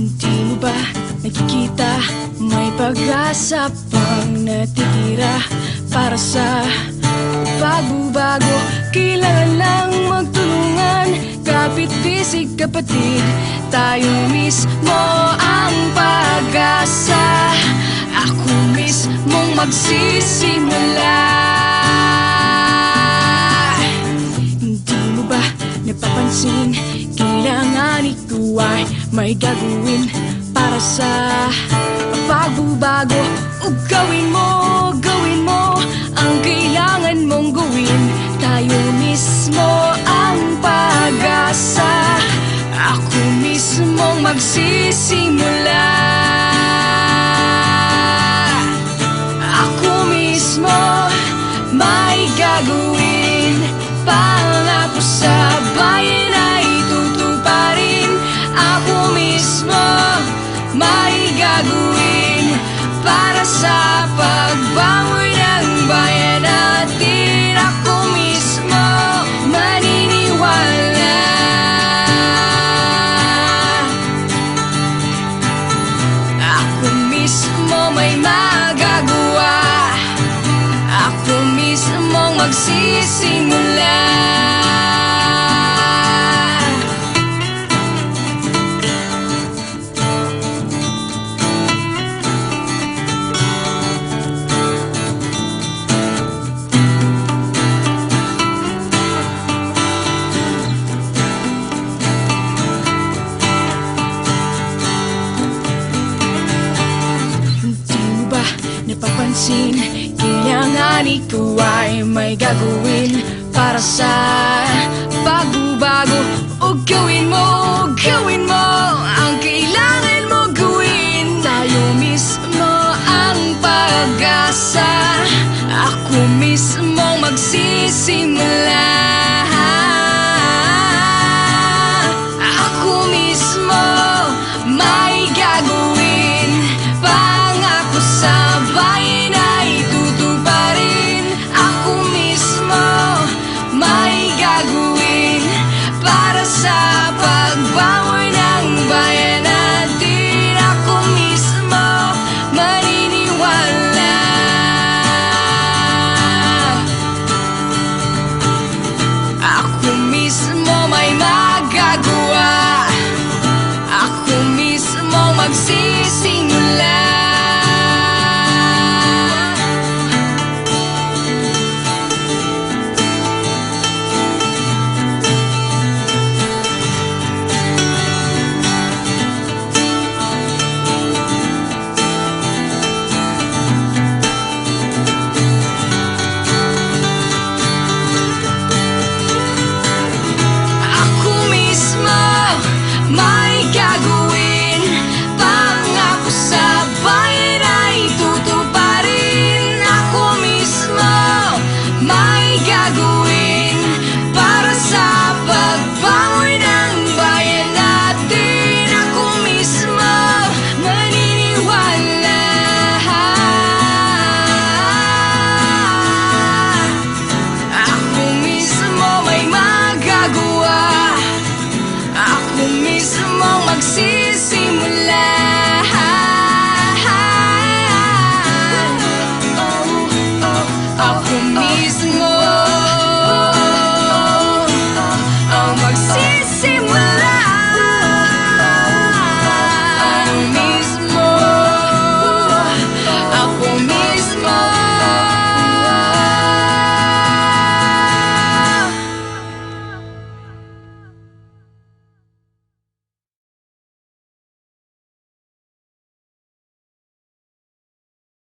Hindi mo ba nakikita may pag-asa pang natitira para sa pagbabago? Kailangan lang magtulungan, kapit-bisig kapatid, tayo mismo ang pag-asa. Ako mismong magsisimula. Hindi mo ba napapansin, kailangan ikaw ay may gagawin para sa pagbabago? O gawin mo ang kailangan mong gawin. Tayo mismo ang pag-asa. Ako mismong magsisimula. Ako mismo may gagawin. Pangako sa bayan ay tutuparin. Ako mismo may gagawin para sa pagbangon ng bayan natin. Ako mismo maniniwala. Ako mismo may magagawa. Ako mismong magsisimula. Napapansin, kailangan ikaw ay may gagawin para sa pagbabago. O gawin mo ang kailangan mo gawin. Tayo mismo ang pag-asa. Ako mismo magsisimula. Ako mismo may gagawin. Pangako sa bayan ay tutuparin. Ako mismo may gagawin para sa pagbangon ng bayan natin. Ako mismo maniniwala. Ako mismo may magagawa. Ako mismo magsisimula.